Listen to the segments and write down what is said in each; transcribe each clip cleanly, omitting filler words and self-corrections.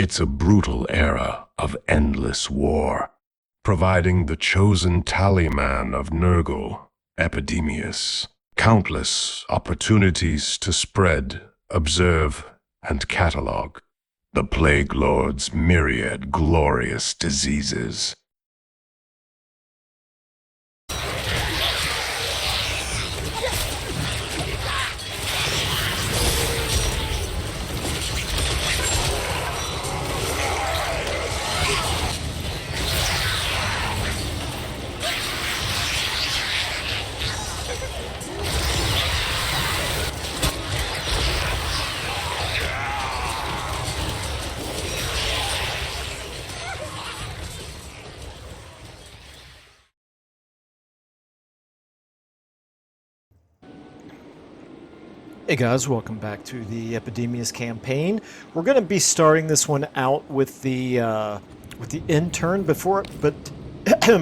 It's a brutal era of endless war, providing the chosen tallyman of Nurgle, Epidemius, countless opportunities to spread, observe, and catalog the Plague Lord's myriad glorious diseases. Hey guys, welcome back to the Epidemius campaign. We're going to be starting this one out with the intern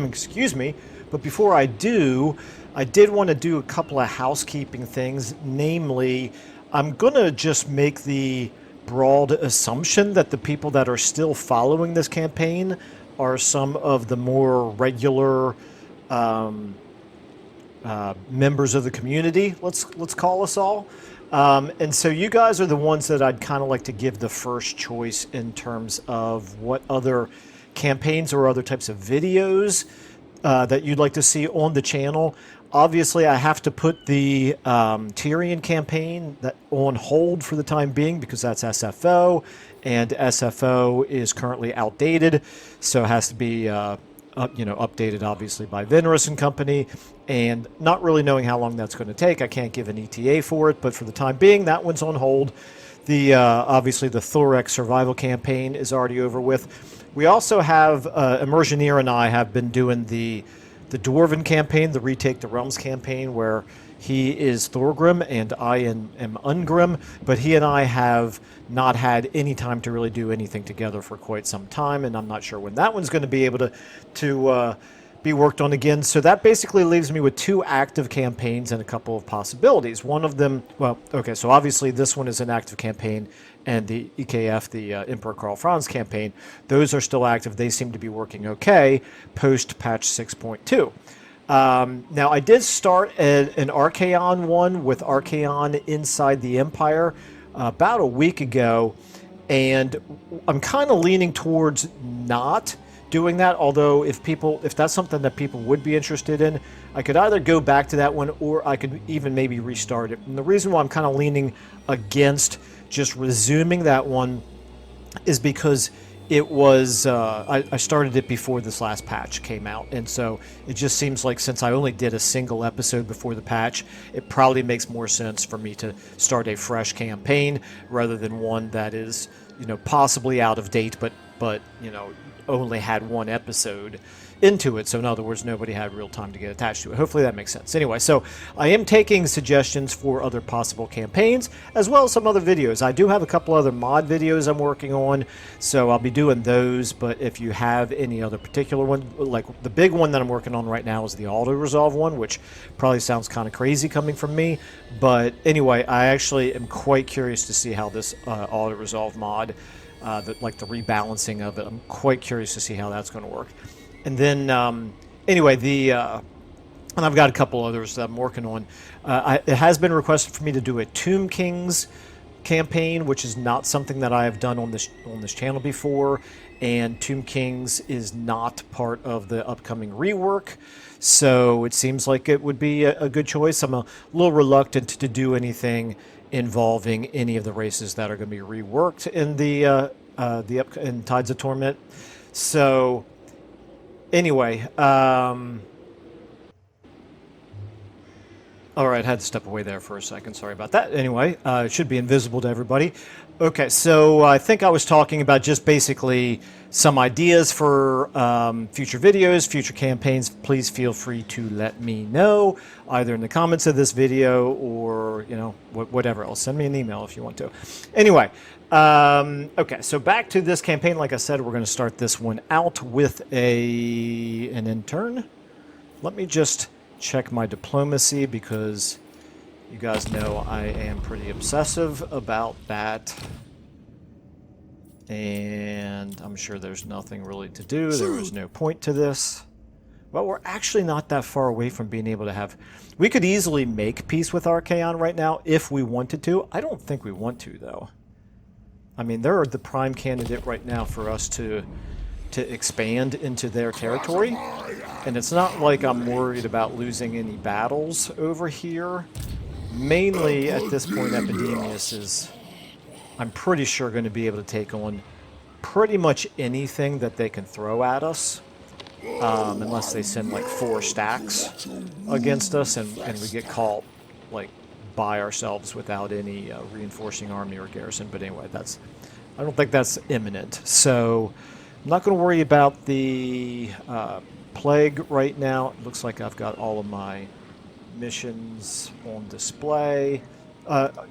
excuse me. But before I do, I did want to do a couple of housekeeping things. Namely, I'm going to just make the broad assumption that the people that are still following this campaign are some of the more regular members of the community. Let's call us all. And so you guys are the ones that I'd kind of like to give the first choice in terms of what other campaigns or other types of videos that you'd like to see on the channel. Obviously, I have to put the Tyrion campaign on hold for the time being because that's SFO, and SFO is currently outdated, so it has to be updated obviously by Venrus and company. And not really knowing how long that's going to take, I can't give an ETA for it, but for the time being, that one's on hold. The obviously the Thorax survival campaign is already over with. We also have Immersioneer and I have been doing the Dwarven campaign, the Retake the Realms campaign, where he is Thorgrim and I am Ungrim, but he and I have not had any time to really do anything together for quite some time, and I'm not sure when that one's going to be able to be worked on again. So that basically leaves me with 2 active campaigns and a couple of possibilities. One of them, well, okay, so obviously this one is an active campaign, and the EKF, the Emperor Karl Franz campaign, those are still active. They seem to be working okay post patch 6.2. Now, I did start an Archaon one with Archaon Inside the Empire about a week ago, and I'm kind of leaning towards not doing that, although if that's something that people would be interested in, I could either go back to that one or I could even maybe restart it. And the reason why I'm kind of leaning against just resuming that one is because it was I started it before this last patch came out, and so it just seems like since I only did a single episode before the patch, it probably makes more sense for me to start a fresh campaign rather than one that is, possibly out of date, but only had one episode into it. So in other words, nobody had real time to get attached to it. Hopefully that makes sense. Anyway, so I am taking suggestions for other possible campaigns as well as some other videos. I do have a couple other mod videos I'm working on, so I'll be doing those. But if you have any other particular one, like the big one that I'm working on right now is the auto-resolve one, which probably sounds kind of crazy coming from me. But anyway, I actually am quite curious to see how this auto-resolve mod, the rebalancing of it, I'm quite curious to see how that's going to work. And then, anyway, and I've got a couple others that I'm working on. It has been requested for me to do a Tomb Kings campaign, which is not something that I have done on this channel before, and Tomb Kings is not part of the upcoming rework, so it seems like it would be a good choice. I'm a little reluctant to do anything involving any of the races that are going to be reworked in in Tides of Torment. So anyway, all right, had to step away there for a second. Sorry about that. Anyway, it should be invisible to everybody. Okay, so I think I was talking about just basically some ideas for future videos, future campaigns. Please feel free to let me know, either in the comments of this video or, whatever else. Send me an email if you want to. Anyway, okay, so back to this campaign. Like I said, we're going to start this one out with an intern. Let me just check my diplomacy because you guys know I am pretty obsessive about that. And I'm sure there's nothing really to do. There was no point to this. Well, we're actually not that far away from being able to have... We could easily make peace with Archaon right now if we wanted to. I don't think we want to, though. I mean, they're the prime candidate right now for us to expand into their territory. And it's not like I'm worried about losing any battles over here. Mainly, at this point, Epidemius is, I'm pretty sure, going to be able to take on pretty much anything that they can throw at us. Unless they send like 4 stacks against us and we get caught like by ourselves without any reinforcing army or garrison. But anyway, I don't think that's imminent. So I'm not going to worry about the plague right now. It looks like I've got all of my missions on display.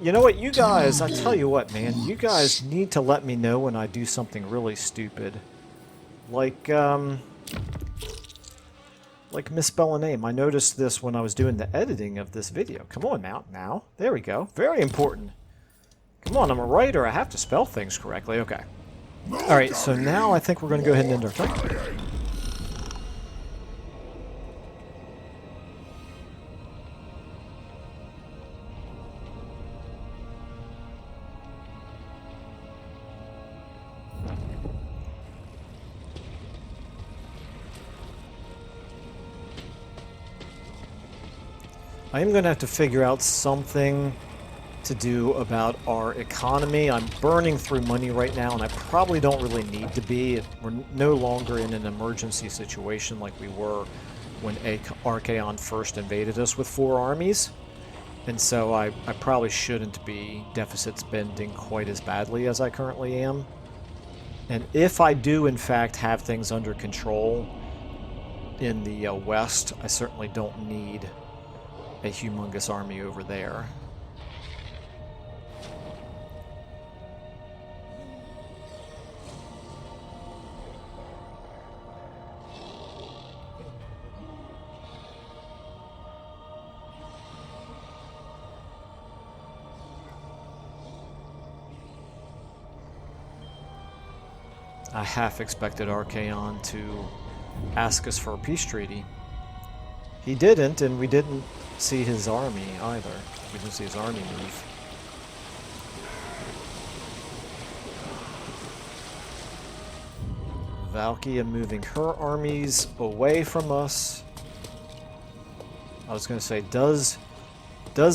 You know what, you guys, I tell you what, man, you guys need to let me know when I do something really stupid. Like misspell a name. I noticed this when I was doing the editing of this video. Come on now. There we go. Very important. Come on, I'm a writer. I have to spell things correctly. Okay. Alright, so now I think we're going to go ahead and end our turn. I am going to have to figure out something to do about our economy. I'm burning through money right now, and I probably don't really need to be. We're no longer in an emergency situation like we were when Archaon first invaded us with 4 armies. And so I probably shouldn't be deficit spending quite as badly as I currently am. And if I do, in fact, have things under control in the west, I certainly don't need a humongous army over there. I half expected Archaon to ask us for a peace treaty. He didn't, and we didn't see his army either. We didn't see his army move. Valkia moving her armies away from us. I was going to say, does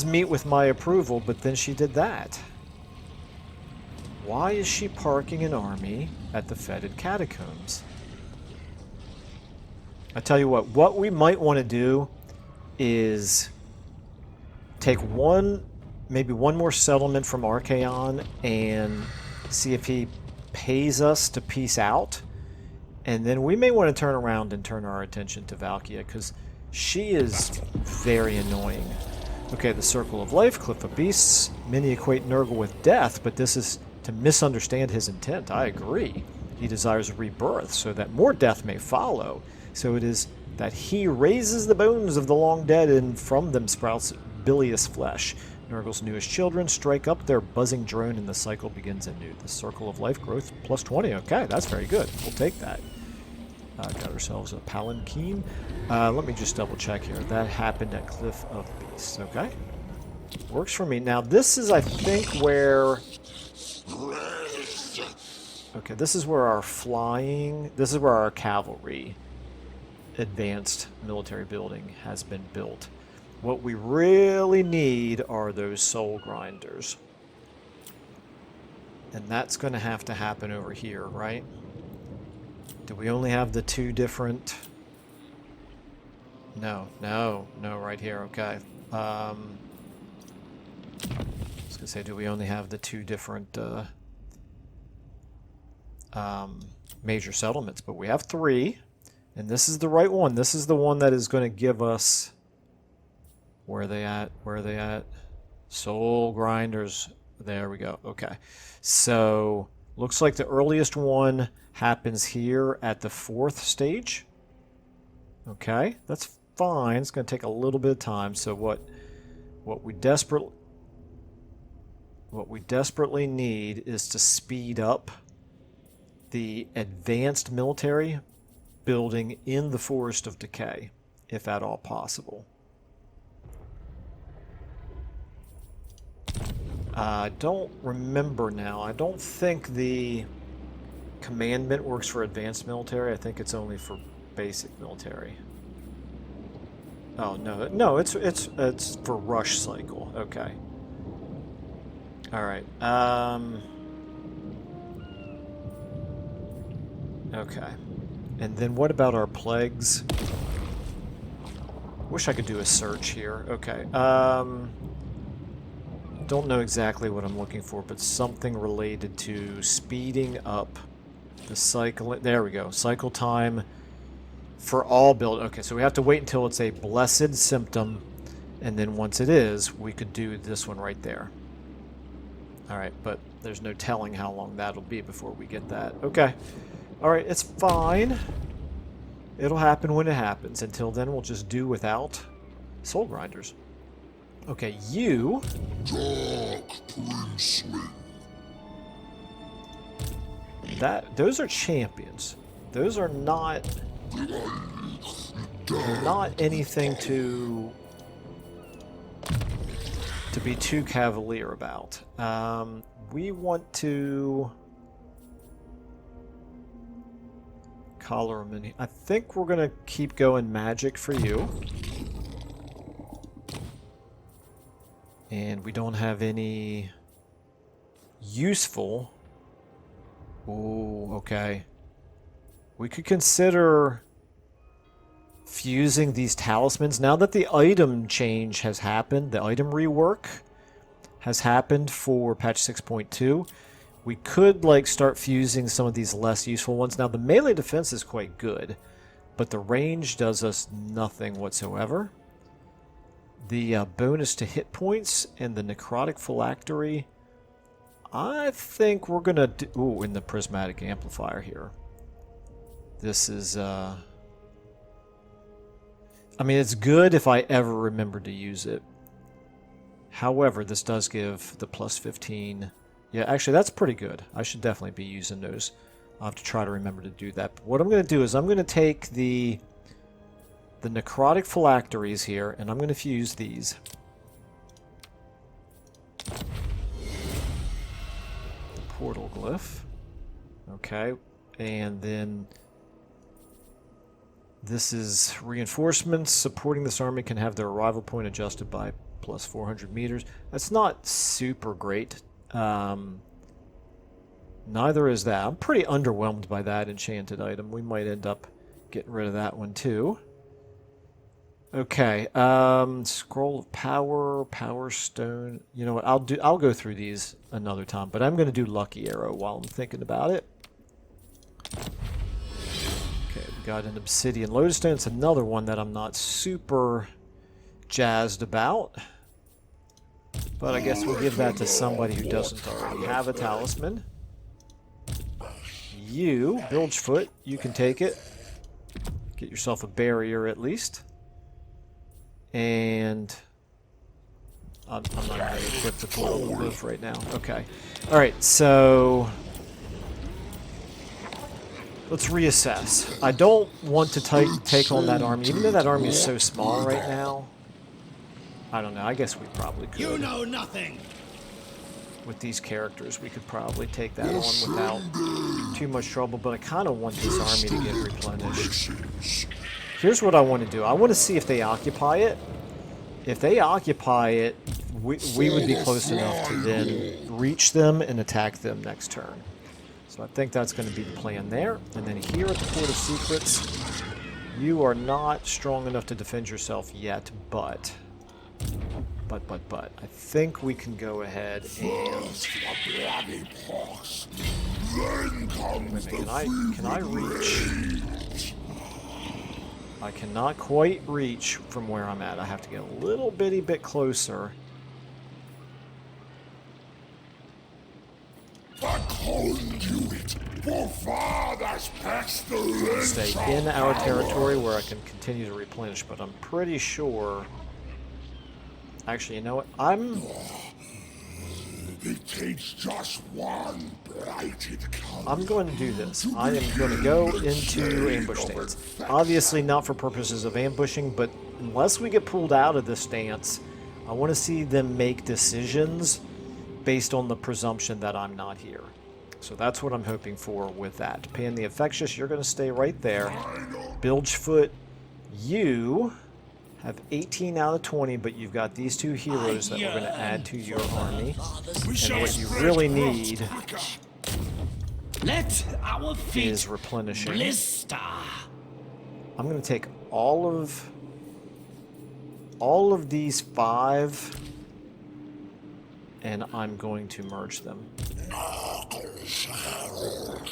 meet with my approval, but then she did that. Why is she parking an army at the fetid catacombs? I tell you what we might want to do is take maybe one more settlement from Archaon and see if he pays us to peace out. And then we may want to turn around and turn our attention to Valkia, because she is very annoying. Okay, the Circle of Life, Cliff of Beasts. Many equate Nurgle with death, but this is to misunderstand his intent. I agree. He desires rebirth, so that more death may follow. So it is that he raises the bones of the long dead, and from them sprouts bilious flesh. Nurgle's newest children strike up their buzzing drone, and the cycle begins anew. The Circle of Life growth plus 20. Okay, that's very good. We'll take that. Got ourselves a Palanquin. Let me just double check here. That happened at Cliff of Beasts. Okay. Works for me. Now, this is, I think, where... Okay, this is where our flying... This is where our cavalry advanced military building has been built. What we really need are those soul grinders. And that's going to happen over here, right? Do we only have the 2 different... No, right here, okay. I was going to say, do we only have the 2 different major settlements? But we have 3, and this is the right one. This is the one that is going to give us... Where are they at? Where are they at? Soul grinders. There we go. Okay. So, looks like the earliest one happens here at the 4th stage. Okay, that's fine. It's going to take a little bit of time. So what we desperately need is to speed up the advanced military building in the Forest of Decay, if at all possible. I don't remember now. I don't think the commandment works for advanced military. I think it's only for basic military. Oh no, it's for rush cycle. Okay. All right. Okay. And then what about our plagues? Wish I could do a search here. Okay. Don't know exactly what I'm looking for, but something related to speeding up the cycle. There we go. Cycle time for all build. Okay, so we have to wait until it's a blessed symptom, and then once it is, we could do this one right there. All right, but there's no telling how long that'll be before we get that. Okay. All right, it's fine. It'll happen when it happens. Until then, we'll just do without soul grinders. Okay, you... Dark Princeling. Those are champions. Those are not... They're not anything to be too cavalier about. We want to... collar them in. I think we're going to keep going magic for you. And we don't have any useful... Ooh, okay. We could consider fusing these talismans. Now that the item change has happened, the item rework has happened for patch 6.2, we could like start fusing some of these less useful ones. Now the melee defense is quite good, but the range does us nothing whatsoever. The bonus to hit points and the necrotic phylactery, I think we're gonna do... Ooh, in the prismatic amplifier here. This is, I mean, it's good if I ever remember to use it. However, this does give the plus 15. Yeah, actually, that's pretty good. I should definitely be using those. I'll have to try to remember to do that. But what I'm going to do is I'm going to take the necrotic phylacteries here, and I'm going to fuse these. The portal glyph. Okay, and then... This is reinforcements. Supporting this army can have their arrival point adjusted by plus 400 meters. That's not super great. Neither is that. I'm pretty underwhelmed by that enchanted item. We might end up getting rid of that one too. Okay. Scroll of Power, Power Stone. You know what? I'll go through these another time, but I'm going to do Lucky Arrow while I'm thinking about it. Got an Obsidian Lodestone. It's another one that I'm not super jazzed about. But I guess we'll give that to somebody who doesn't already have a talisman. You, Bilgefoot, you can take it. Get yourself a barrier at least. And... I'm not going to equip the portal glyph right now. Okay. Alright, so... Let's reassess. I don't want to take on that army, even though that army is so small right now. I don't know. I guess we probably could. You know nothing. With these characters, we could probably take that on without too much trouble. But I kind of want this army to get replenished. Here's what I want to do. I want to see if they occupy it. If they occupy it, we would be close enough to then reach them and attack them next turn. So I think that's going to be the plan there. And then here at the Port of Secrets, you are not strong enough to defend yourself yet, but I think we can go ahead and... Can I reach? I cannot quite reach from where I'm at. I have to get a little bitty bit closer. A conduit for father's pestilence. Stay in our territory where I can continue to replenish, but I'm pretty sure... Actually, you know what? It's just one blighted country. I'm going to do this. I am going to go into ambush stance. Obviously not for purposes of ambushing, but unless we get pulled out of this stance, I want to see them make decisions based on the presumption that I'm not here. So that's what I'm hoping for with that. Pan the Infectious, you're going to stay right there. Bilgefoot, you have 18 out of 20, but you've got these two heroes that we're going to add to your army. And what you really need Let our feet is replenishing. blister. I'm going to take all of these 5, and I'm going to merge them. And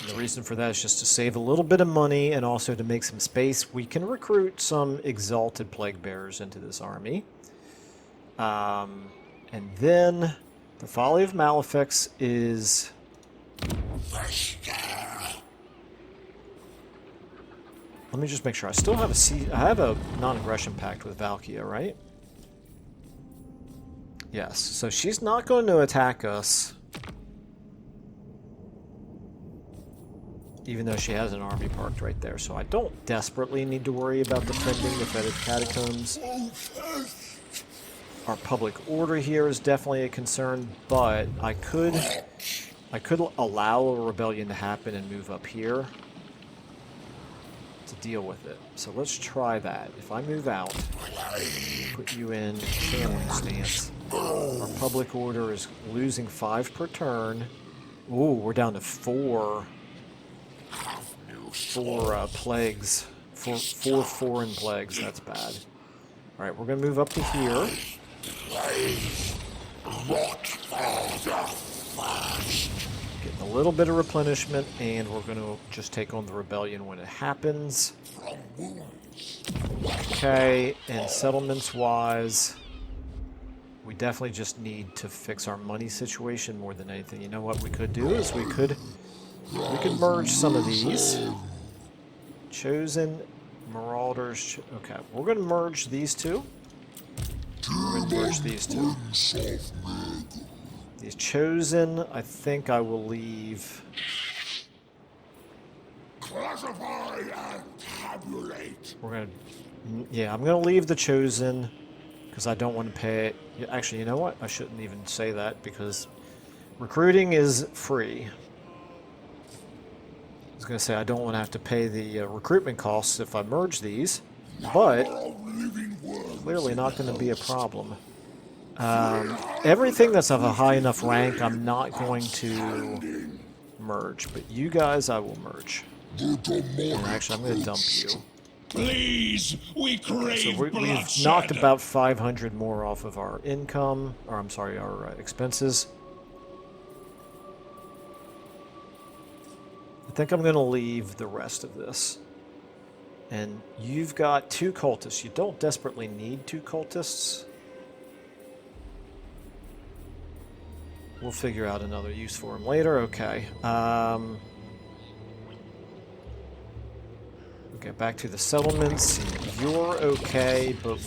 the reason for that is just to save a little bit of money and also to make some space. We can recruit some Exalted Plague Bearers into this army. And then the Folly of Malefics is... Let me just make sure. I still have I have a non-aggression pact with Valkia, right? Yes. So she's not going to attack us, even though she has an army parked right there. So I don't desperately need to worry about defending the Fetid Catacombs. Our public order here is definitely a concern, but I could allow a rebellion to happen and move up here to deal with it. So let's try that. If I move out, put you in channeling stance. Our public order is losing 5 per turn. Ooh, we're down to 4 plagues. 4 foreign plagues. That's bad. Alright, we're going to move up to here. Getting a little bit of replenishment, and we're going to just take on the rebellion when it happens. Okay, and settlements-wise, we definitely just need to fix our money situation more than anything. You know what we could do is we could merge some of these. Chosen, Marauders. Okay, we're going to merge these two. We're going to merge these two. These Chosen, I think I will leave. Classify and tabulate. We're going to... Yeah, I'm going to leave the Chosen because I don't want to pay... Actually, you know what? I shouldn't even say that because recruiting is free. I was going to say I don't want to have to pay the recruitment costs if I merge these, but clearly not going to be a problem. Everything that's of a high enough rank, I'm not going to merge, but you guys, I will merge. And actually, I'm going to dump you. Please, we crave So we've bloodshed. knocked about 500 more off of our income, or I'm sorry, our expenses. I think I'm going to leave the rest of this. And you've got 2 cultists. You don't desperately need 2 cultists. We'll figure out another use for them later. Okay. Okay, back to the settlements. You're okay, but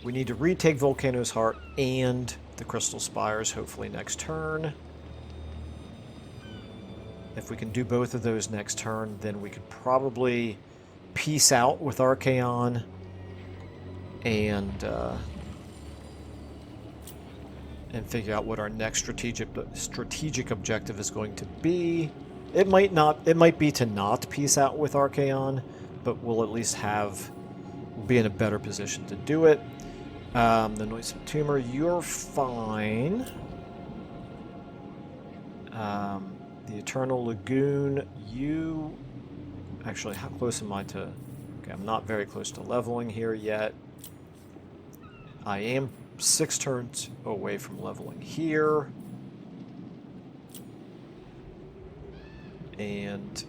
we need to retake Volcano's Heart and the Crystal Spires, hopefully next turn. If we can do both of those next turn, then we could probably peace out with Archaon and figure out what our next strategic objective is going to be. It might be to not peace out with Archaon, but we'll at least we'll be in a better position to do it. The Noisome Tumor, you're fine. The Eternal Lagoon, actually, how close am I to... Okay, I'm not very close to leveling here yet. I am 6 turns away from leveling here. And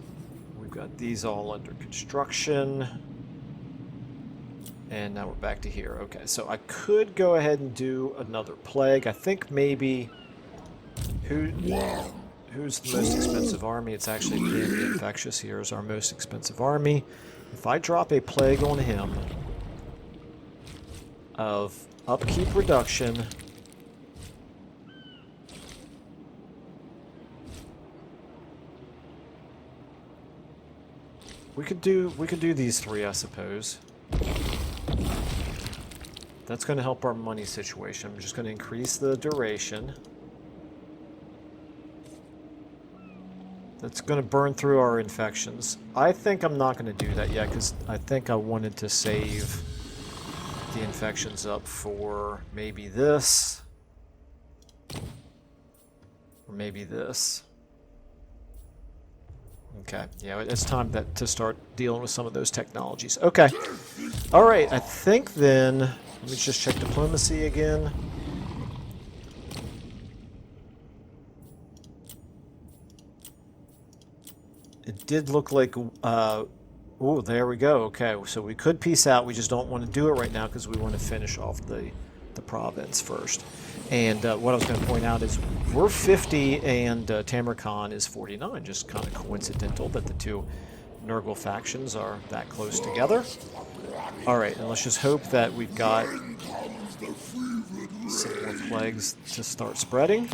we've got these all under construction. And now we're back to here. Okay, so I could go ahead and do another plague. I think maybe... Who's the most expensive army? It's actually the Infectious here is our most expensive army. If I drop a plague on him of upkeep reduction We could do these three, I suppose. That's going to help our money situation. I'm just going to increase the duration. That's going to burn through our infections. I think I'm not going to do that yet because I think I wanted to save the infections up for maybe this. Or maybe this. Okay, yeah, it's time to start dealing with some of those technologies. Okay. Alright, I think then... Let me just check diplomacy again. It did look like... oh, there we go. Okay, so we could peace out. We just don't want to do it right now because we want to finish off the province first. And what I was going to point out is we're 50 and Tamarkan is 49. Just kind of coincidental that the two Nurgle factions are that close together. Alright, and let's just hope that we've got some more plagues to start spreading.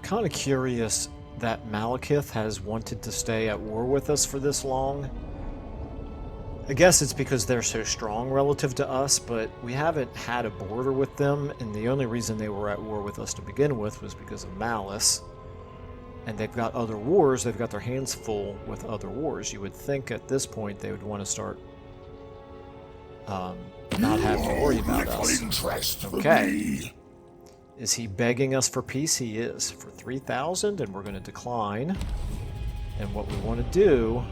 Kind of curious that Malekith has wanted to stay at war with us for this long. I guess it's because they're so strong relative to us, but we haven't had a border with them, and the only reason they were at war with us to begin with was because of malice. And they've got other wars, they've got their hands full with other wars. You would think at this point they would want to start not having to worry about us. Okay. Is he begging us for peace? He is. For 3,000, and we're going to decline. And what we want to do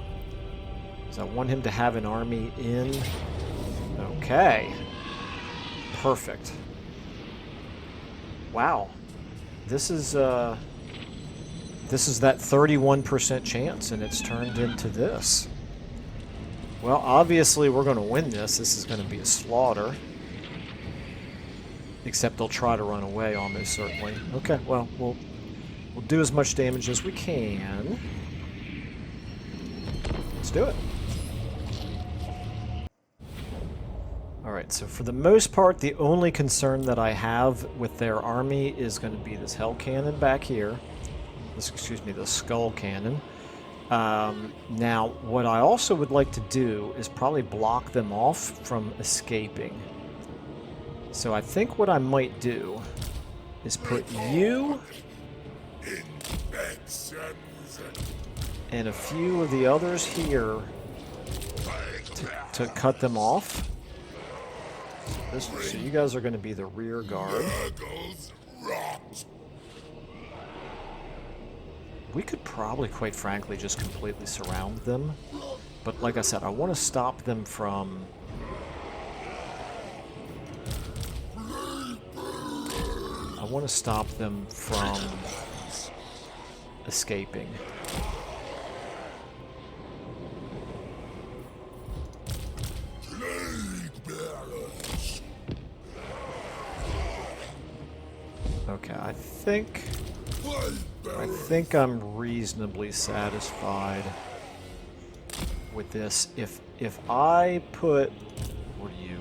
is I want him to have an army in... Okay. Perfect. Wow. This is that 31% chance, and it's turned into this. Well, obviously we're going to win this. This is going to be a slaughter. Except they'll try to run away, almost certainly. Okay, well, we'll do as much damage as we can. Let's do it. Alright, so for the most part, the only concern that I have with their army is going to be this Hell Cannon back here. The Skull Cannon. Now, what I also would like to do is probably block them off from escaping. So I think what I might do is put you and a few of the others here to cut them off. So you guys are going to be the rear guard. We could probably, quite frankly, just completely surround them. But like I said, I want to stop them from... I want to stop them from escaping. Okay, I think I'm reasonably satisfied with this. If I put... What are you?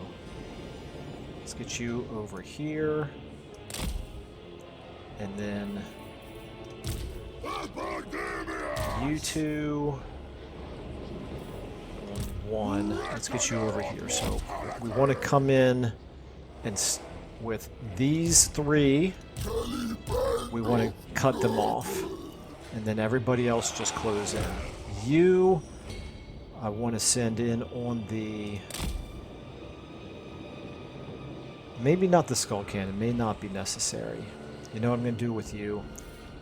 Let's get you over here. And then you two on one. Let's get you over here. So we want to come in and with these three, we want to cut them off. And then everybody else just close in. You, I want to send in on the... Maybe not the Skull Cannon. May not be necessary. You know what I'm going to do with you?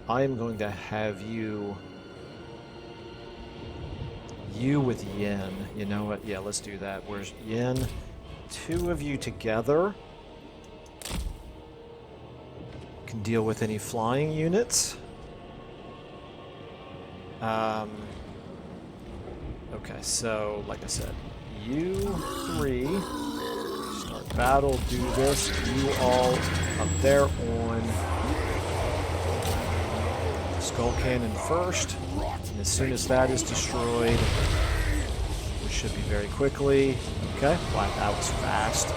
I am going to have you with Yin. You know what? Yeah, let's do that. Where's Yin? Two of you together. can deal with any flying units. Okay, so like I said, you three start battle, do this. You all up there on Skull Cannon first. And as soon as that is destroyed, which should be very quickly. Okay, wow, that was fast.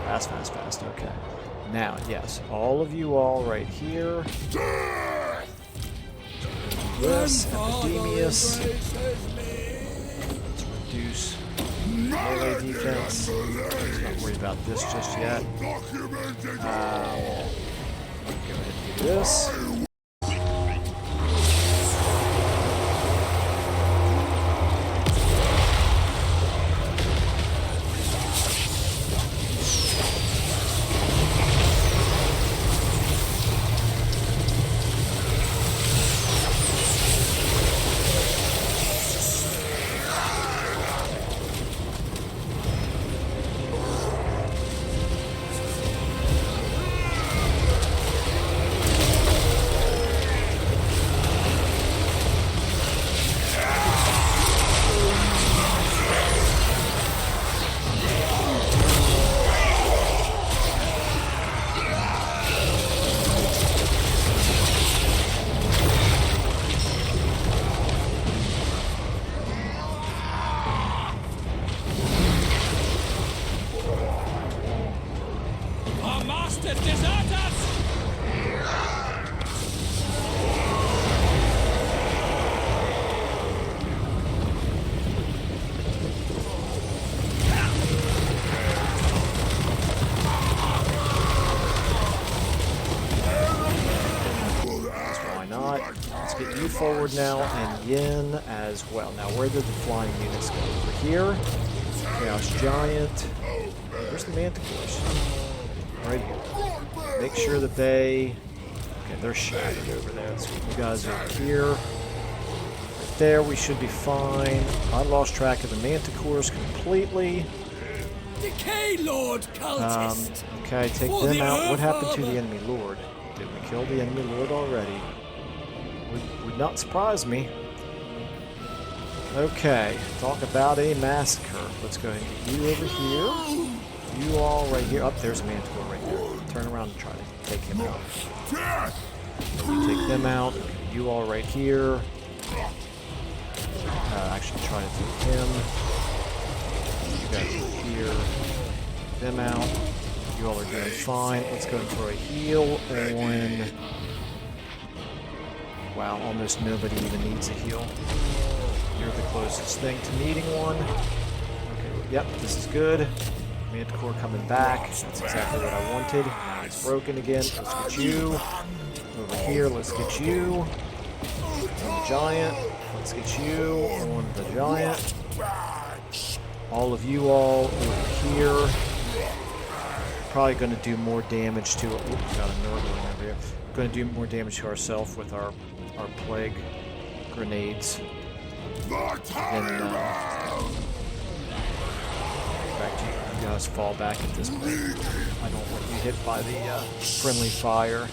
Fast, fast, fast. Okay. Now, yes, all of you all right here. This, Epidemius. Let's reduce melee defense. Let's not worry about this just yet. Go ahead and do this. Forward now, and Yin as well. Now, where did the flying units go? Over here. Chaos Giant. Where's the Manticores? Right here. Make sure that they... Okay, they're shattered over there. So you guys are here. Right there, we should be fine. I lost track of the Manticores completely. Decay Lord cultist. Okay, take them out. What happened to the enemy lord? Did we kill the enemy lord already? Would not surprise me. Okay, talk about a massacre. Let's go ahead and get you over here. You all right here. Up there's a Manticore right there. Turn around and try to take him out. Take them out. You all right here. Actually try to take him. You guys are here. Them out. You all are doing fine. Let's go and throw a heal on... Wow, almost nobody even needs a heal. You're the closest thing to needing one. Okay, yep, this is good. Manticore coming back. That's exactly what I wanted. Now it's broken again. Let's get you. Over here, let's get you. On the Giant. Let's get you on the Giant. All of you all over here. Probably going to do more damage to it. Oops, got a Nurgle over here. Going to do more damage to ourselves with our plague grenades. And in fact, you guys fall back at this point. I don't want you hit by the friendly fire.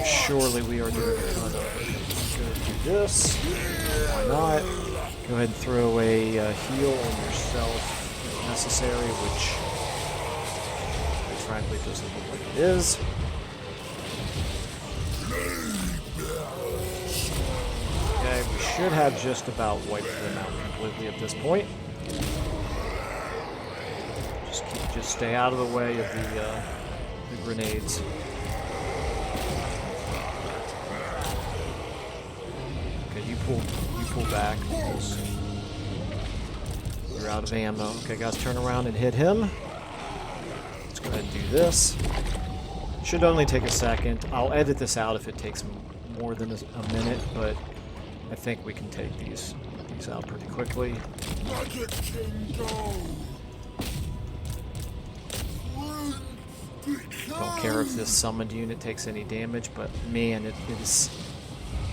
Surely we are doing a ton of it. Go do this. Why not? Go ahead and throw a heal on yourself if necessary, which frankly doesn't look like it is. Okay, we should have just about wiped them out completely at this point. Just stay out of the way of the grenades. Okay, you pull back. You're out of ammo. Okay, guys, turn around and hit him. Let's go ahead and do this. Should only take a second. I'll edit this out if it takes more than a minute, but I think we can take these out pretty quickly. Don't care if this summoned unit takes any damage, but man, it is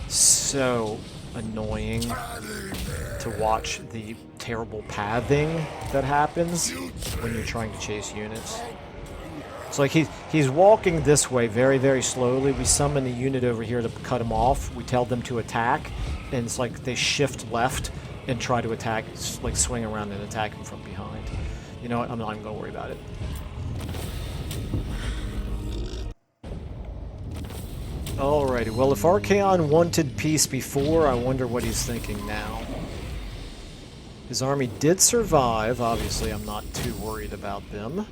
so annoying to watch the terrible pathing that happens when you're trying to chase units. So like he's walking this way very, very slowly. We summon a unit over here to cut him off. We tell them to attack, and it's like they shift left and try to attack, like swing around and attack him from behind. You know what? I'm not even going to worry about it. Alrighty, well if Archaon wanted peace before, I wonder what he's thinking now. His army did survive, obviously I'm not too worried about them.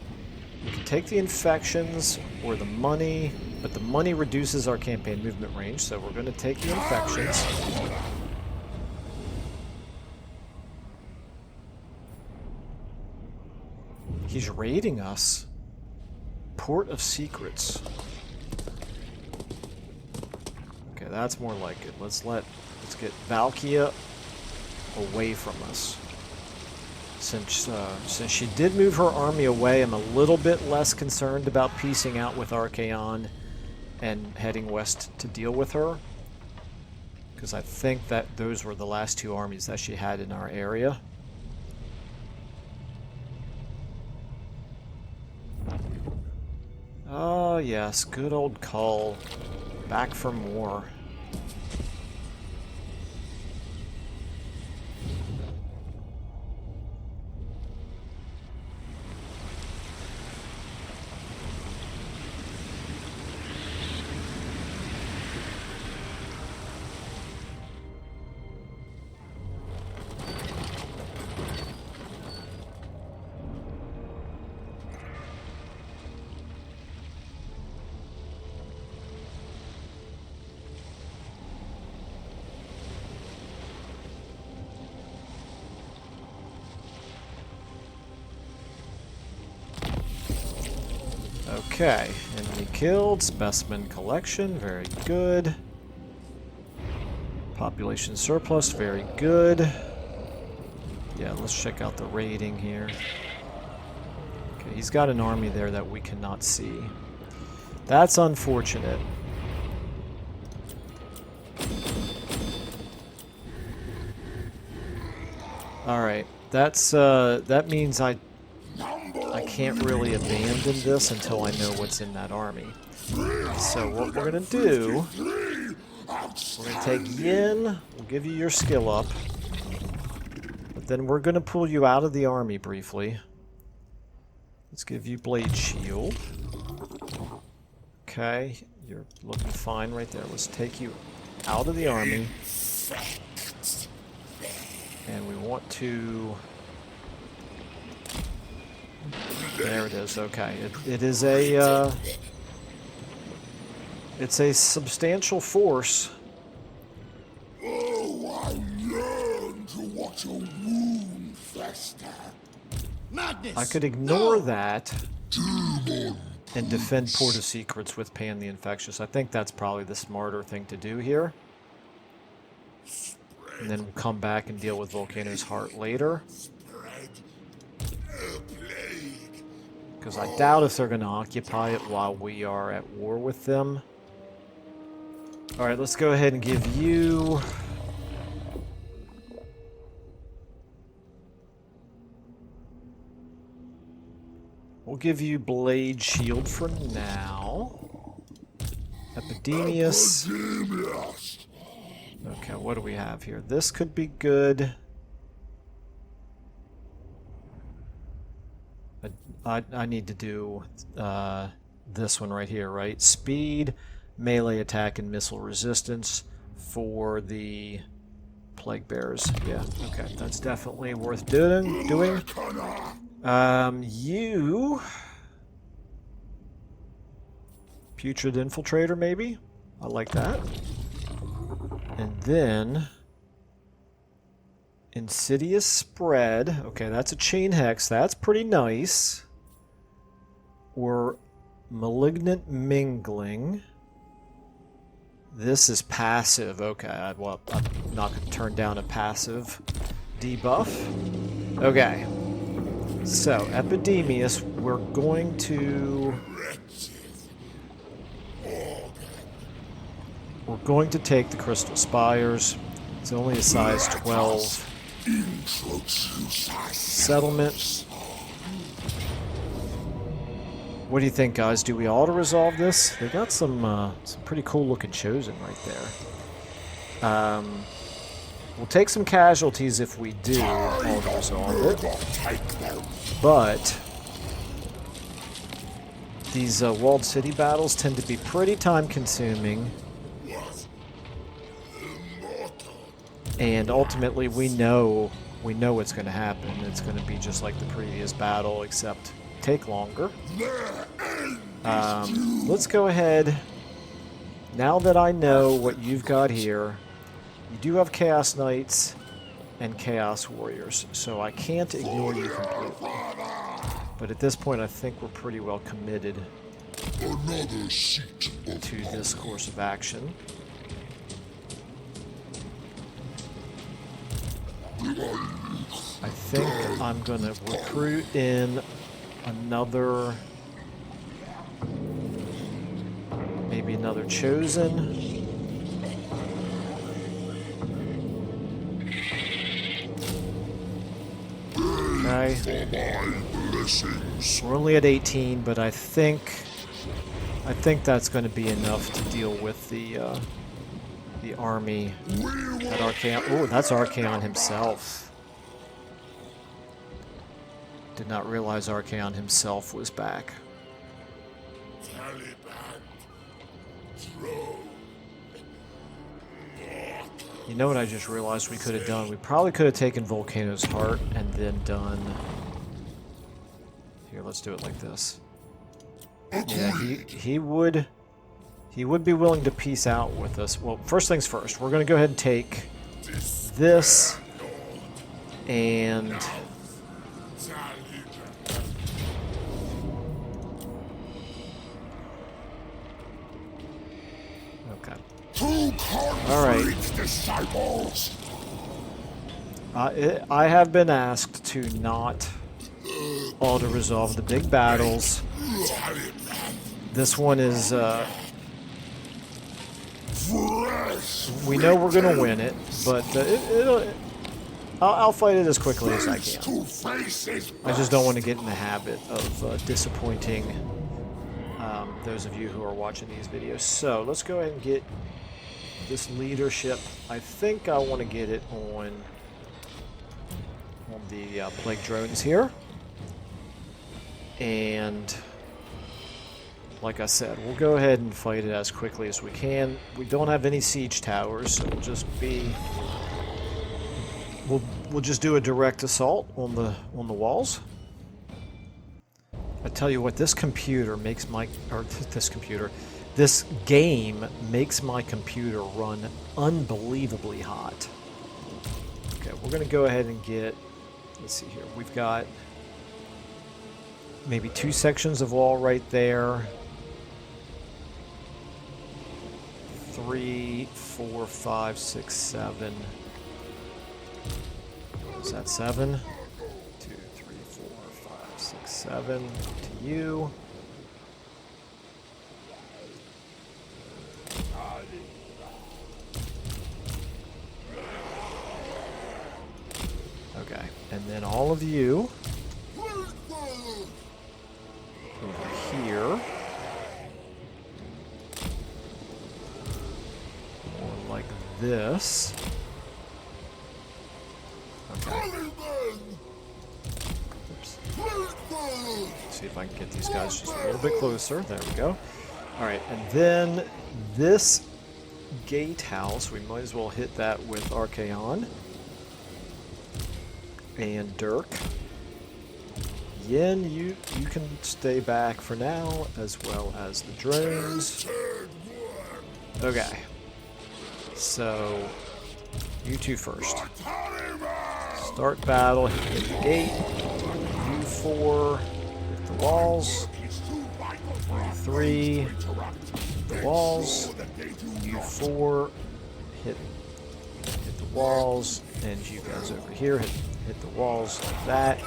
We can take the infections or the money, but the money reduces our campaign movement range, so we're going to take the infections. He's raiding us. Port of Secrets. Okay, that's more like it. Let's get Valkia away from us. Since she did move her army away, I'm a little bit less concerned about piecing out with Archaon and heading west to deal with her. Because I think that those were the last two armies that she had in our area. Oh yes, good old Cull. Back for more. Okay, enemy killed, specimen collection, very good. Population surplus, very good. Yeah, let's check out the raiding here. Okay, he's got an army there that we cannot see. That's unfortunate. Alright, that means I can't really abandon this until I know what's in that army. So what we're going to do, we're going to take Yin, we'll give you your skill up, but then we're going to pull you out of the army briefly. Let's give you Blade Shield. Okay, you're looking fine right there. Let's take you out of the army. And we want to... There it is, okay. It is a, it's a substantial force. Oh, I learned to watch a wound fester. Madness! I could ignore that and defend Port of Secrets with Pan the Infectious. I think that's probably the smarter thing to do here. And then we'll come back and deal with Volcano's Heart later. Because I doubt if they're going to occupy it while we are at war with them. Alright, let's go ahead and give you... We'll give you Blade Shield for now. Epidemius. Okay, what do we have here? This could be good. I need to do this one right here, right? Speed, melee attack, and missile resistance for the Plague Bearers. Yeah, okay, that's definitely worth doing. You... Putrid Infiltrator, maybe? I like that. And then... Insidious Spread. Okay, that's a Chain Hex. That's pretty nice. Or Malignant Mingling. This is passive. Okay, well, I'm not going to turn down a passive debuff. Okay. So, Epidemius, we're going to... We're going to take the Crystal Spires. It's only a size 12 settlement. What do you think, guys? Do we auto-resolve this? They got some pretty cool-looking chosen right there. We'll take some casualties if we do auto-resolve it. But these walled city battles tend to be pretty time-consuming. And ultimately, we know what's going to happen. It's going to be just like the previous battle, except take longer. Let's go ahead. Now that I know what you've got here, you do have Chaos Knights and Chaos Warriors, so I can't ignore you completely. But at this point, I think we're pretty well committed to this course of action. I think I'm going to recruit in another, maybe another Chosen. Okay. We're only at 18, but I think that's going to be enough to deal with the army at Archaon. Oh, that's Archaon himself. Did not realize Archaon himself was back. You know what I just realized we could have done? We probably could have taken Volcano's Heart and then done... Here, let's do it like this. Yeah, he would be willing to peace out with us. Well, first things first, we're going to go ahead and take this and... Alright. I have been asked to not auto-resolve the big battles. This one is, we know we're going to win it, but I'll fight it as quickly as I can. I just don't want to get in the habit of disappointing those of you who are watching these videos. So, let's go ahead and get this leadership. I think I want to get it on the plague drones here. And like I said, we'll go ahead and fight it as quickly as we can. We don't have any siege towers, so we'll just do a direct assault on the walls. I tell you what, this game makes my computer run unbelievably hot. Okay, we're going to go ahead and get, let's see here, we've got maybe 2 sections of wall right there. 3, 4, 5, 6, 7. Is that 7? 2, 3, 4, 5, 6, 7 to you. Okay, and then all of you over here, more like this. Okay. Oops. See if I can get these guys just a little bit closer. There we go. All right, and then this gatehouse, we might as well hit that with Archaon and Dirk. Yin, you can stay back for now, as well as the drones. Okay. So, you two first. Start battle, hit the gate. You 4, hit the walls. 3, the walls. You 4, hit the walls. And you guys over here hit the walls like that.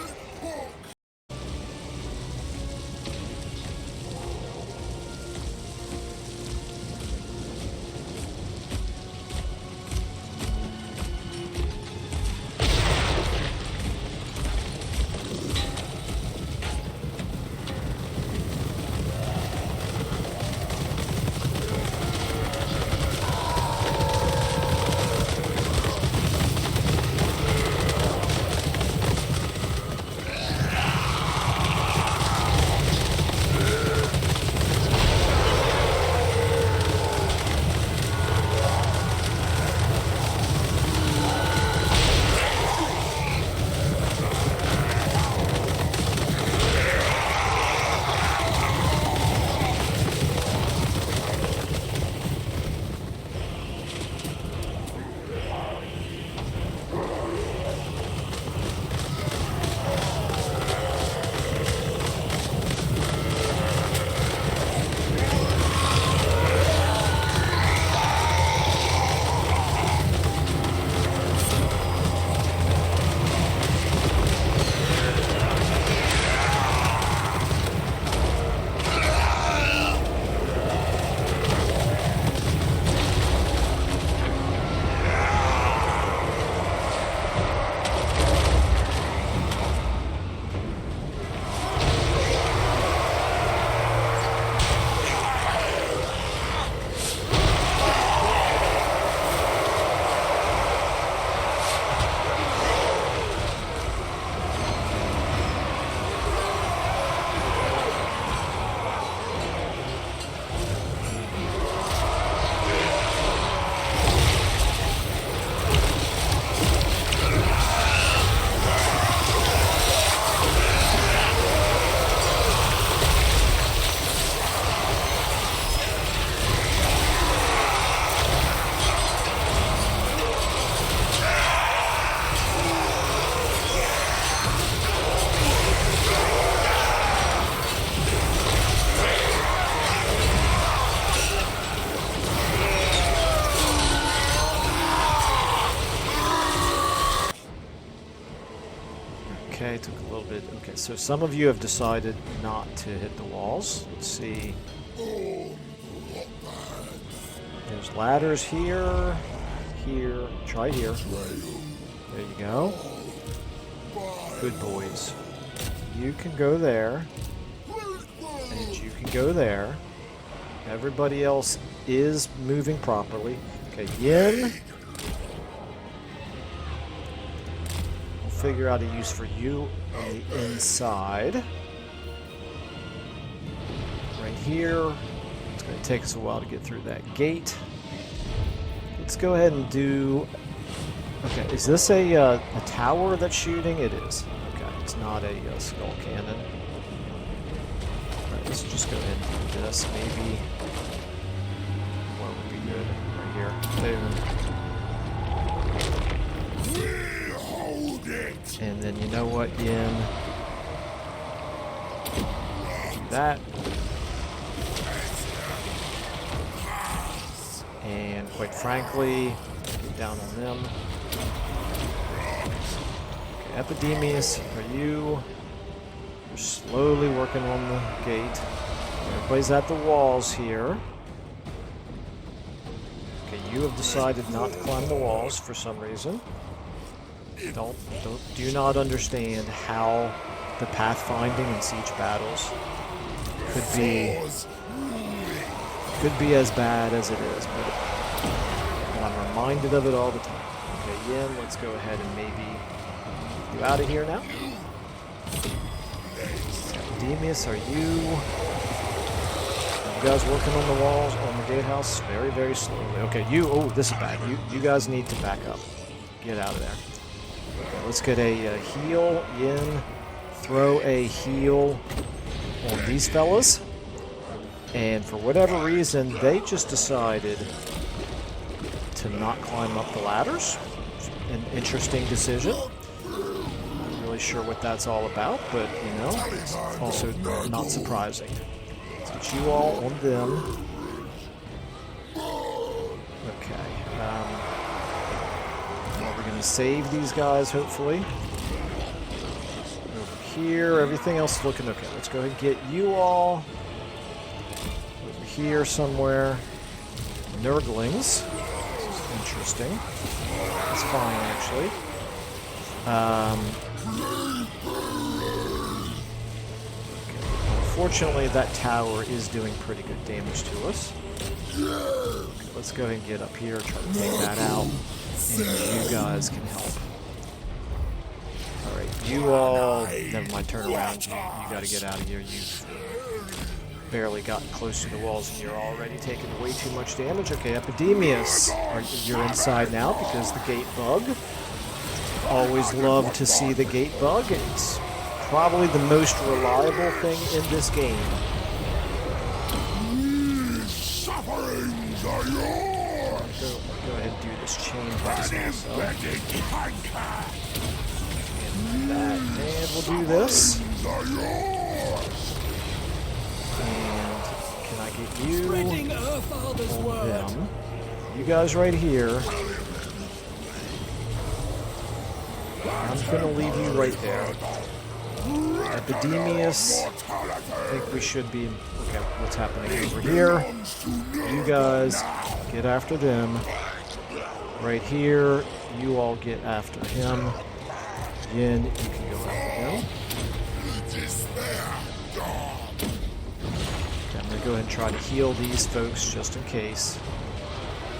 decided... Okay, so some of you have decided not to hit the walls. Let's see. There's ladders here. Here. Try here. There you go. Good boys. You can go there. And you can go there. Everybody else is moving properly. Okay, Yin. We'll figure out a use for you on the inside. Right here. It's going to take us a while to get through that gate. Let's go ahead and do... Okay, is this a tower that's shooting? It is. Okay, it's not a skull cannon. Alright, let's just go ahead and do this. Maybe... What would be good? Right here. Boom. Hold it. And then you know what, Yin? Do that. And quite frankly, get down on them. Okay, Epidemius, are you? You're slowly working on the gate. Everybody's at the walls here. Okay, you have decided not to climb the walls for some reason. Do not understand how the pathfinding and siege battles could be as bad as it is, but I'm reminded of it all the time. Okay, Yin, let's go ahead and maybe you out of here now. Epidemius, are you guys working on the walls on the gatehouse? Very, very slowly. Okay, you. Oh, this is bad. You guys need to back up. Get out of there. Okay, let's get a heal. Yin, throw a heal on these fellas. And for whatever reason, they just decided to not climb up the ladders. An interesting decision. Not really sure what that's all about, but, you know, it's also not surprising. Let's get you all on them. Okay. Well, we're going to save these guys, hopefully. Over here, everything else is looking okay. Let's go ahead and get you all here somewhere. Nurglings. This is interesting. It's fine, actually. Okay. Unfortunately, that tower is doing pretty good damage to us. Okay, let's go ahead and get up here, try to take that out, and you guys can help. Alright, you all... Never mind, turn around. You gotta get out of here. You've barely gotten close to the walls and you're already taking way too much damage. Okay, Epidemius, you're inside now because the gate bug. Always love to see the gate bug. It's probably the most reliable thing in this game. Sufferings are yours. Go ahead and do this chain blast also. And that, and we'll do this. And can I get you on them? You guys right here. I'm gonna leave you right there. Epidemius, I think we should be... Okay, what's happening over here? You guys get after them. Right here, you all get after him. Yin, you can go after him. Okay, I'm gonna go ahead and try to heal these folks just in case.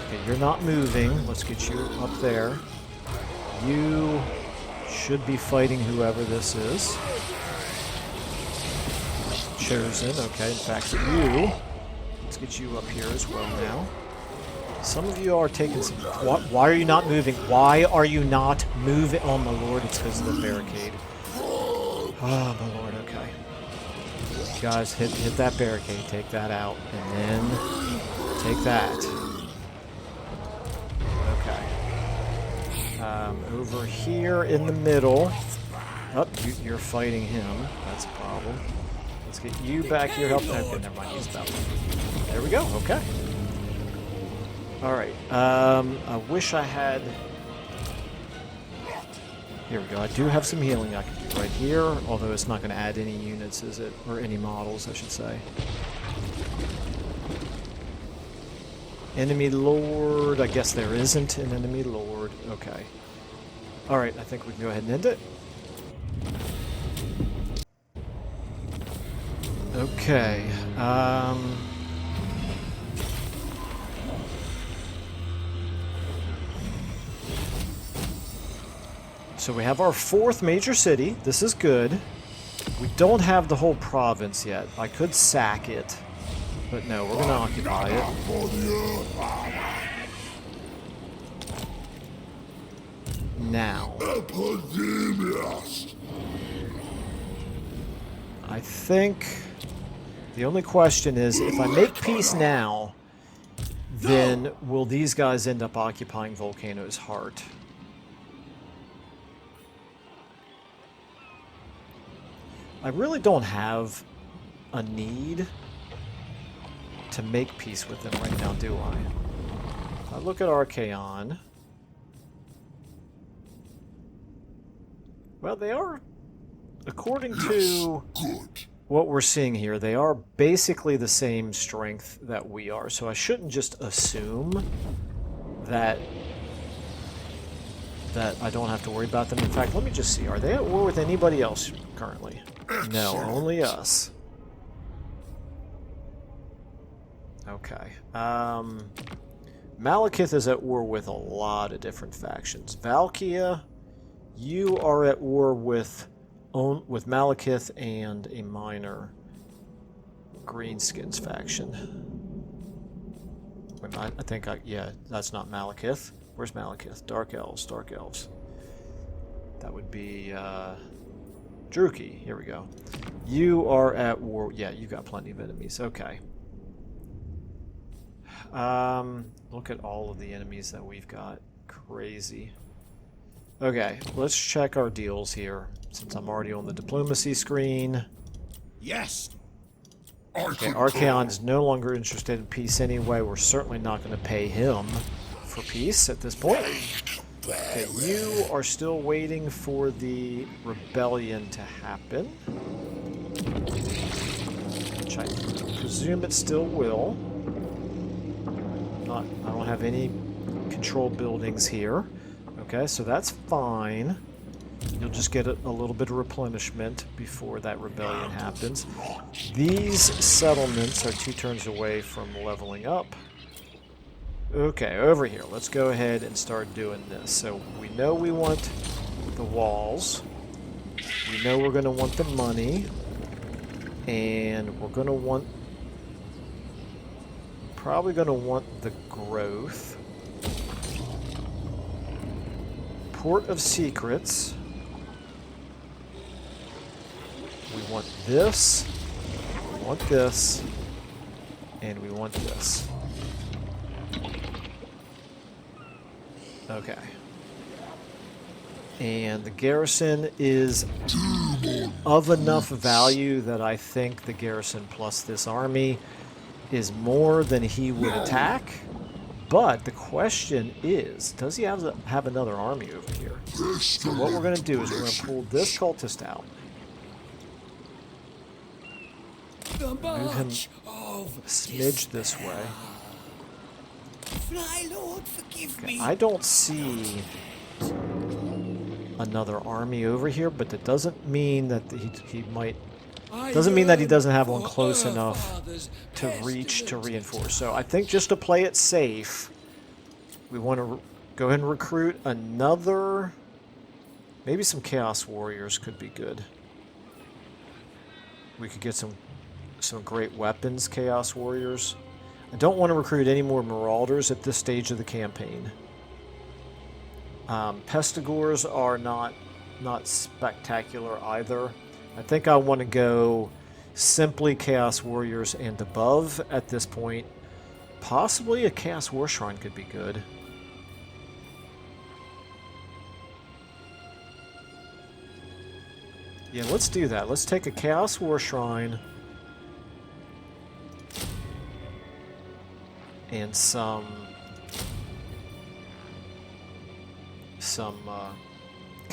Okay, you're not moving. Let's get you up there. You should be fighting whoever this is. Chosen, okay. In fact, you. Let's get you up here as well now. Some of you are taking some... Why are you not moving? Why are you not moving? Oh, my lord, it's because of the barricade. Oh, my lord, okay. Guys, hit that barricade. Take that out. And then take that. Over here in the middle. Oh, you're fighting him. That's a problem. Let's get you back here. Help. Okay, never mind. He's about. There we go. Okay. All right. I wish I had Here we go. I do have some healing I can do right here, although it's not going to add any units, is it? Or any models, I should say. Enemy Lord. I guess there isn't an Enemy Lord. Okay. Alright, I think we can go ahead and end it. Okay. So we have our 4th major city. This is good. We don't have the whole province yet. I could sack it, but no, we're going to occupy it. Now, Epidemius. I think the only question is, if I make peace now, then will these guys end up occupying Volcano's heart? I really don't have a need to make peace with them right now, do I? If I look at Archaon, well, they are, according to what we're seeing here, they are basically the same strength that we are. So I shouldn't just assume that I don't have to worry about them. In fact, let me just see. Are they at war with anybody else currently? No, only us. Okay. Malekith is at war with a lot of different factions. Valkia, you are at war with Malekith and a minor Greenskins faction. I think yeah, that's not Malekith. Where's Malekith? Dark Elves, Dark Elves. That would be Druki. Here we go. You are at war. Yeah, you got plenty of enemies. Okay. Look at all of the enemies that we've got. Crazy. Okay, let's check our deals here, since I'm already on the diplomacy screen. Yes. Okay, Archaon's no longer interested in peace anyway. We're certainly not going to pay him for peace at this point. Okay, you are still waiting for the rebellion to happen, which I presume it still will. I don't have any control buildings here. Okay, so that's fine. You'll just get a little bit of replenishment before that rebellion happens. These settlements are 2 turns away from leveling up. Okay, over here. Let's go ahead and start doing this. So we know we want the walls. We know we're going to want the money. And we're going to want... probably going to want the growth. Port of Secrets. We want this. We want this. And we want this. Okay. And the garrison is of enough value that I think the garrison plus this army is more than he would attack. But the question is, does he have another army over here? So what we're going to do is we're going to pull this cultist out. Move him a smidge this way. Fly, Lord, forgive me. I don't see another army over here, but that doesn't mean that he might... doesn't mean that he doesn't have one close enough to reach to reinforce. So I think just to play it safe, we want to go ahead and recruit another... maybe some Chaos Warriors could be good. We could get some great weapons, Chaos Warriors. I don't want to recruit any more Marauders at this stage of the campaign. Pestigors are not spectacular either. I think I want to go simply Chaos Warriors and above at this point. Possibly a Chaos War Shrine could be good. Yeah, let's do that. Let's take a Chaos War Shrine and some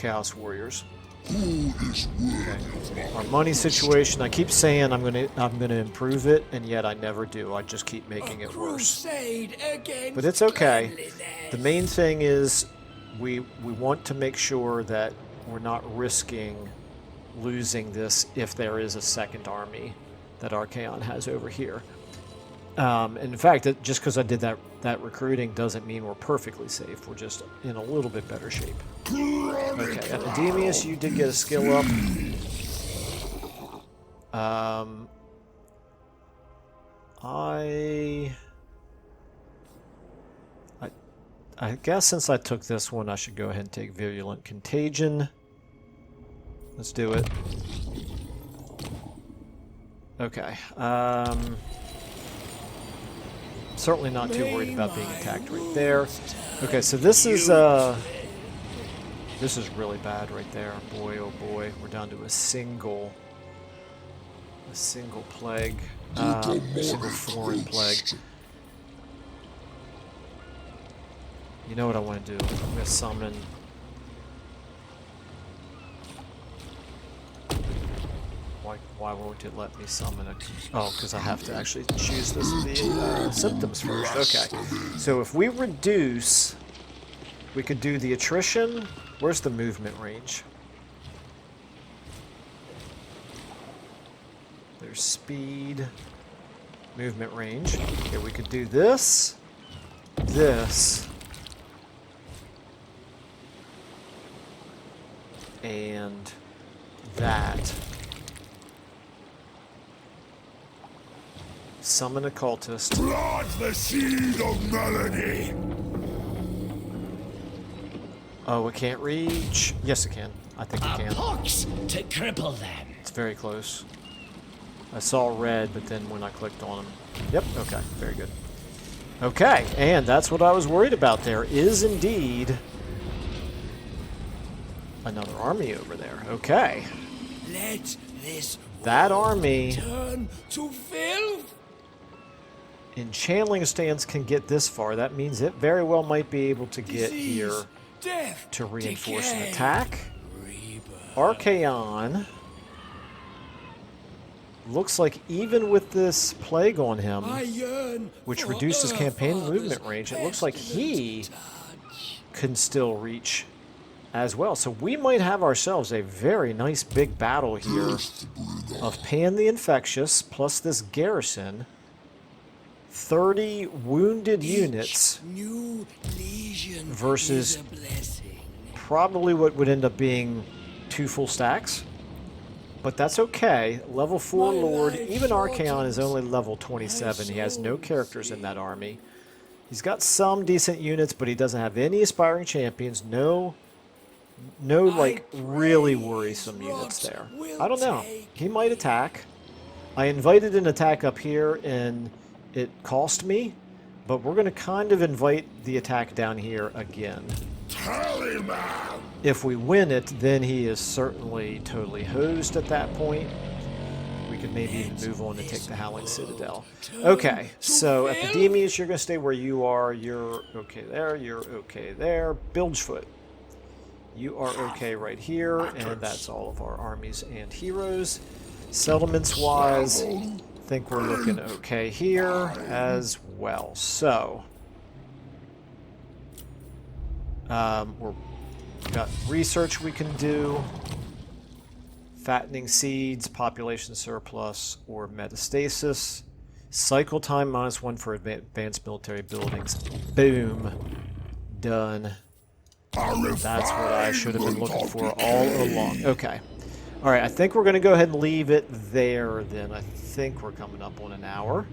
Chaos Warriors. Who is worthy? Our money situation, I keep saying I'm gonna improve it, and yet I never do. I just keep making it worse. Crusade against But it's okay. cleanliness. The main thing is we want to make sure that we're not risking losing this if there is a second army that Archaon has over here. And in fact, just because I did that recruiting doesn't mean we're perfectly safe. We're just in a little bit better shape. Okay, Epidemius, you did get a skill up. I guess since I took this one, I should go ahead and take Virulent Contagion. Let's do it. Okay. Certainly not too worried about being attacked right there. Okay, so this is really bad right there. Boy, oh boy, we're down to a single plague, single foreign plague. You know what I want to do? I'm going to summon. Why won't it let me summon a... Oh, because I have to actually choose the symptoms first. Okay. So if we reduce, we could do the attrition. Where's the movement range? There's speed, movement range. Okay, we could do this, and that. Summon a cultist. Plant the seed of melody. Oh, it can't reach. Yes, it can. I think it can. Pox to cripple them. It's very close. I saw red, but then when I clicked on him. Yep, okay, very good. Okay, and that's what I was worried about. There is indeed another army over there. Okay. Let this That army turn to filth. in channeling stance can get this far. That means it very well might be able to get Disease, here death, to reinforce an decay. attack. Rebirth. Archaon looks like even with this plague on him, I yearn which for reduces Earth campaign Father's movement range, it looks like he touch. can still reach as well. So we might have ourselves a very nice big battle here of Pan the Infectious plus this garrison. 30 wounded units New legion versus is a blessing. probably what would end up being 2 full stacks. But that's okay. Level 4 My Lord, life even Archaon is shortens. only level 27. He has no soul characters in that army. He's got some decent units, but he doesn't have any aspiring champions. No like really worrisome units there. I don't know. He might attack. I invited an attack up here and it cost me, but we're going to kind of invite the attack down here again. Tallyman. If we win it, then he is certainly totally hosed at that point. We could maybe even move on to take the Howling Citadel. Okay, so Epidemius, you're going to stay where you are. You're okay there. You're okay there. Bilgefoot, you are okay right here, and that's all of our armies and heroes. Settlements-wise, I think we're looking okay here as well. So, we've got research we can do, fattening seeds, population surplus, or metastasis. Cycle time -1 for advanced military buildings. Boom. Done. That's what I should have been looking for all along. Okay. All right, I think we're going to go ahead and leave it there then. I think we're coming up on an hour.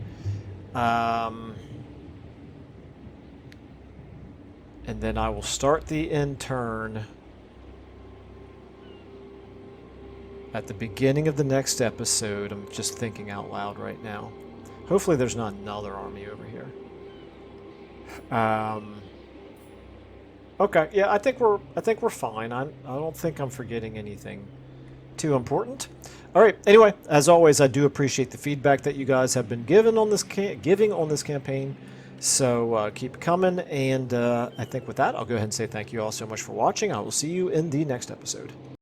And then I will start the intern at the beginning of the next episode. I'm just thinking out loud right now. Hopefully there's not another army over here. Okay, yeah, I think we're fine. I don't think I'm forgetting anything too important. All right. Anyway, as always, I do appreciate the feedback that you guys have been giving on this campaign. So keep it coming, and I think with that, I'll go ahead and say thank you all so much for watching. I will see you in the next episode.